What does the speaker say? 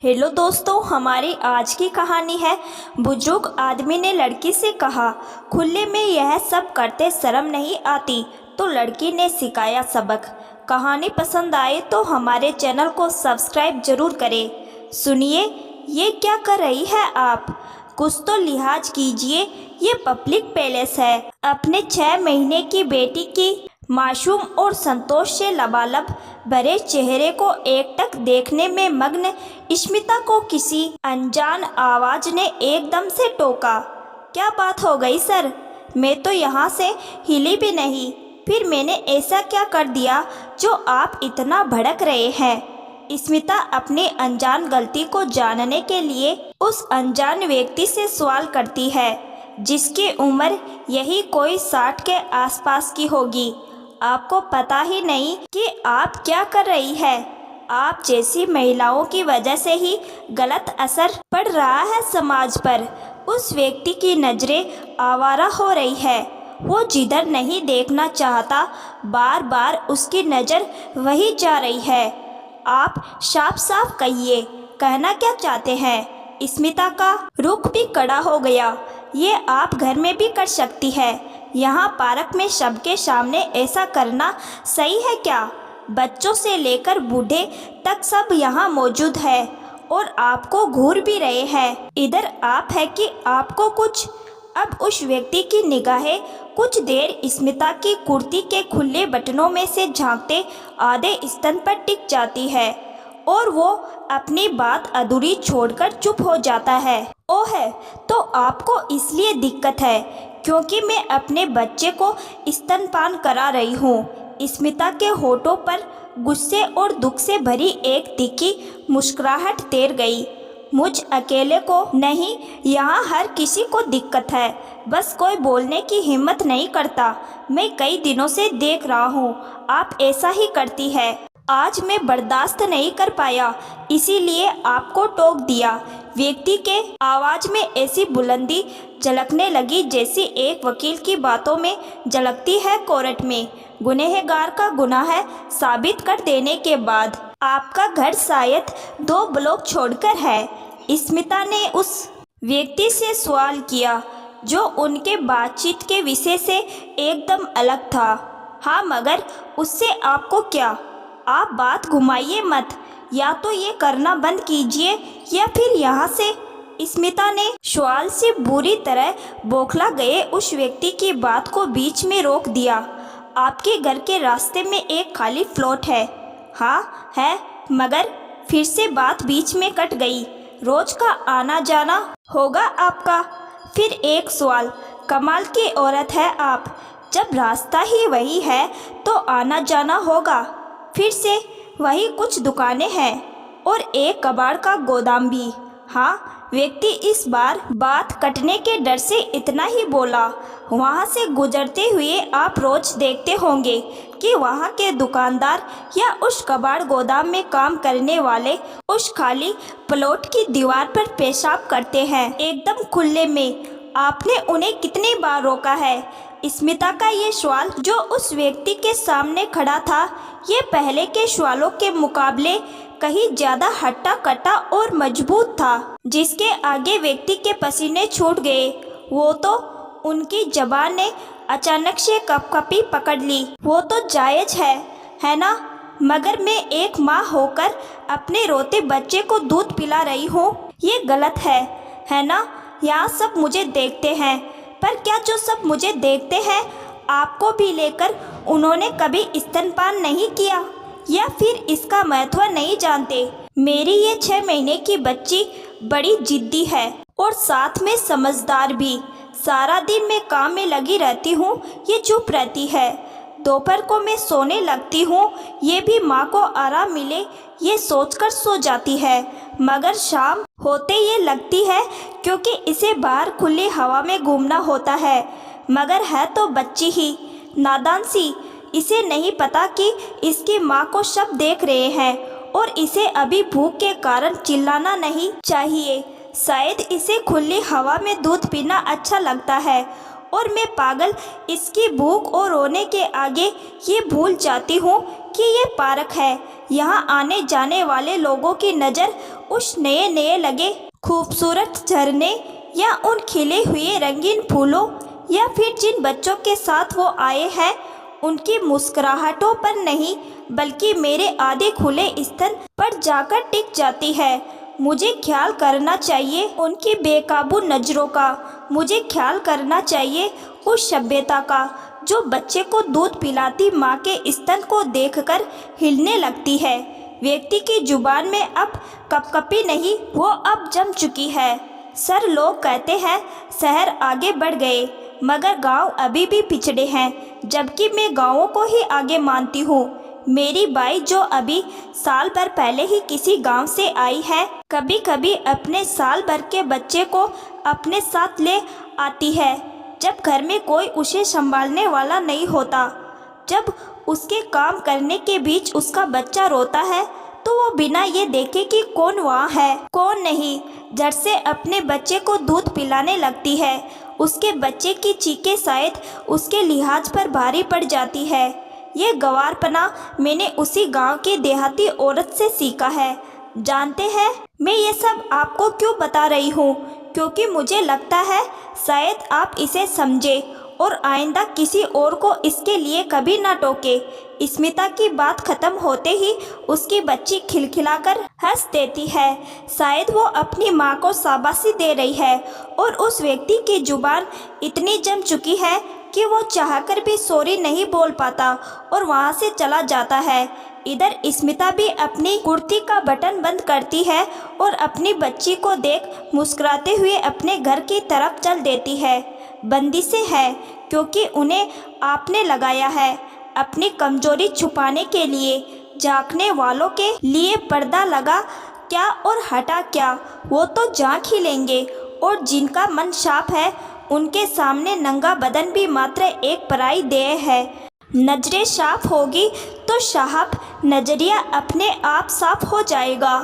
Hello दोस्तों, हमारी आज की कहानी है। बुजुर्ग आदमी ने लड़की से कहा, खुले में यह सब करते शर्म नहीं आती। तो लड़की ने सिखाया सबक। कहानी पसंद आए तो हमारे चैनल को सब्सक्राइब जरूर करें। सुनिए, ये क्या कर रही है आप? कुछ तो लिहाज कीजिए, ये पब्लिक पैलेस है। अपने 6 महीने की बेटी की मासूम और संतोष से लबालब भरे चेहरे को एकटक देखने में मग्न स्मिता को किसी अनजान आवाज ने एकदम से टोका। क्या बात हो गई सर? मैं तो यहाँ से हिली भी नहीं। फिर मैंने ऐसा क्या कर दिया जो आप इतना भड़क रहे हैं? स्मिता अपनी अनजान गलती को जानने के लिए उस अनजान व्यक्ति से सवाल करती है, जिसकी उम्र यही कोई 60 के आसपास की होगी। आपको पता ही नहीं कि आप क्या कर रही है। आप जैसी महिलाओं की वजह से ही गलत असर पड़ रहा है समाज पर। उस व्यक्ति की नज़रें आवारा हो रही है। वो जिधर नहीं देखना चाहता, बार बार उसकी नज़र वही जा रही है। आप साफ साफ कहिए, कहना क्या चाहते हैं? स्मिता का रुख भी कड़ा हो गया। ये आप घर में भी कर सकती है। यहाँ पार्क में सबके सामने ऐसा करना सही है क्या? बच्चों से लेकर बूढ़े तक सब यहाँ मौजूद है और आपको घूर भी रहे हैं। इधर आप है कि आपको कुछ। अब उस व्यक्ति की निगाहें कुछ देर स्मिता की कुर्ती के खुले बटनों में से झांकते आधे स्तन पर टिक जाती है और वो अपनी बात अधूरी छोड़कर चुप हो जाता है। ओ है तो आपको इसलिए दिक्कत है क्योंकि मैं अपने बच्चे को स्तनपान करा रही हूँ। स्मिता के होठों पर गुस्से और दुख से भरी एक तीखी मुस्कुराहट तैर गई। मुझ अकेले को नहीं, यहाँ हर किसी को दिक्कत है, बस कोई बोलने की हिम्मत नहीं करता। मैं कई दिनों से देख रहा हूँ आप ऐसा ही करती है। आज मैं बर्दाश्त नहीं कर पाया, इसीलिए आपको टोक दिया। व्यक्ति के आवाज में ऐसी बुलंदी झलकने लगी जैसी एक वकील की बातों में झलकती है कोर्ट में गुनहगार का गुनाह साबित कर देने के बाद। आपका घर शायद 2 ब्लॉक छोड़कर है। स्मिता ने उस व्यक्ति से सवाल किया जो उनके बातचीत के विषय से एकदम अलग था। हाँ, मगर उससे आपको क्या? आप बात घुमाइए मत। या तो ये करना बंद कीजिए या फिर यहाँ से। स्मिता ने सवाल से बुरी तरह बौखला गए उस व्यक्ति की बात को बीच में रोक दिया। आपके घर के रास्ते में एक खाली प्लॉट है। हाँ है, मगर फिर से बात बीच में कट गई। रोज का आना जाना होगा आपका? फिर एक सवाल, कमाल की औरत है आप। जब रास्ता ही वही है तो आना जाना होगा। फिर से वही कुछ दुकानें हैं और एक कबाड़ का गोदाम भी। हाँ, व्यक्ति इस बार बात कटने के डर से इतना ही बोला। वहाँ से गुजरते हुए आप रोज देखते होंगे कि वहाँ के दुकानदार या उस कबाड़ गोदाम में काम करने वाले उस खाली प्लॉट की दीवार पर पेशाब करते हैं, एकदम खुले में। आपने उन्हें कितनी बार रोका है? स्मिता का ये सवाल जो उस व्यक्ति के सामने खड़ा था, ये पहले के सवालों के मुकाबले कहीं ज़्यादा हट्टा कट्टा और मजबूत था, जिसके आगे व्यक्ति के पसीने छूट गए। वो तो उनकी जबान ने अचानक से कपकपी पकड़ ली। वो तो जायज़ है ना? मगर मैं एक माँ होकर अपने रोते बच्चे को दूध पिला रही हूँ, ये गलत है ना? यहाँ सब मुझे देखते हैं, पर क्या जो सब मुझे देखते हैं आपको भी लेकर उन्होंने कभी स्तनपान नहीं किया या फिर इसका महत्व नहीं जानते? मेरी ये 6 महीने की बच्ची बड़ी जिद्दी है और साथ में समझदार भी। सारा दिन मैं काम में लगी रहती हूँ, ये चुप रहती है। दोपहर को मैं सोने लगती हूँ, ये भी माँ को आराम मिले ये सोचकर सो जाती है। मगर शाम होते ये लगती है क्योंकि इसे बाहर खुली हवा में घूमना होता है। मगर है तो बच्ची ही, नादान सी। इसे नहीं पता कि इसकी माँ को सब देख रहे हैं और इसे अभी भूख के कारण चिल्लाना नहीं चाहिए। शायद इसे खुली हवा में दूध पीना अच्छा लगता है और मैं पागल इसकी भूख और रोने के आगे ये भूल जाती हूँ कि ये पार्क है। यहाँ आने जाने वाले लोगों की नज़र उस नए नए लगे खूबसूरत झरने या उन खिले हुए रंगीन फूलों या फिर जिन बच्चों के साथ वो आए हैं उनकी मुस्कुराहटों पर नहीं, बल्कि मेरे आधे खुले स्तन पर जाकर टिक जाती है। मुझे ख्याल करना चाहिए उनकी बेकाबू नज़रों का, मुझे ख्याल करना चाहिए उस सभ्यता का जो बच्चे को दूध पिलाती माँ के स्तन को देखकर हिलने लगती है। व्यक्ति की जुबान में अब कपकपी नहीं, वो अब जम चुकी है। सर, लोग कहते हैं शहर आगे बढ़ गए मगर गांव अभी भी पिछड़े हैं, जबकि मैं गांवों को ही आगे मानती हूँ। मेरी बाई जो अभी साल भर पहले ही किसी गांव से आई है, कभी कभी अपने साल भर के बच्चे को अपने साथ ले आती है जब घर में कोई उसे संभालने वाला नहीं होता। जब उसके काम करने के बीच उसका बच्चा रोता है तो वो बिना ये देखे कि कौन वहाँ है कौन नहीं, झट से अपने बच्चे को दूध पिलाने लगती है। उसके बच्चे की चीखें शायद उसके लिहाज पर भारी पड़ जाती है। ये गंवारपना मैंने उसी गांव की देहाती औरत से सीखा है। जानते हैं, मैं ये सब आपको क्यों बता रही हूँ? क्योंकि मुझे लगता है शायद आप इसे समझे और आइंदा किसी और को इसके लिए कभी ना टोके। स्मिता की बात खत्म होते ही उसकी बच्ची खिलखिलाकर हंस देती है। शायद वो अपनी माँ को शाबाशी दे रही है और उस व्यक्ति की जुबान इतनी जम चुकी है कि वो चाहकर भी सॉरी नहीं बोल पाता और वहाँ से चला जाता है। इधर स्मिता भी अपनी कुर्ती का बटन बंद करती है और अपनी बच्ची को देख मुस्कुराते हुए अपने घर की तरफ चल देती है। बंदी से है क्योंकि उन्हें आपने लगाया है अपनी कमजोरी छुपाने के लिए। झांकने वालों के लिए पर्दा लगा क्या और हटा क्या, वो तो झांक ही लेंगे। और जिनका मन साफ है उनके सामने नंगा बदन भी मात्र एक पराई देह है। नजरें साफ होगी तो साहब नजरिया अपने आप साफ हो जाएगा।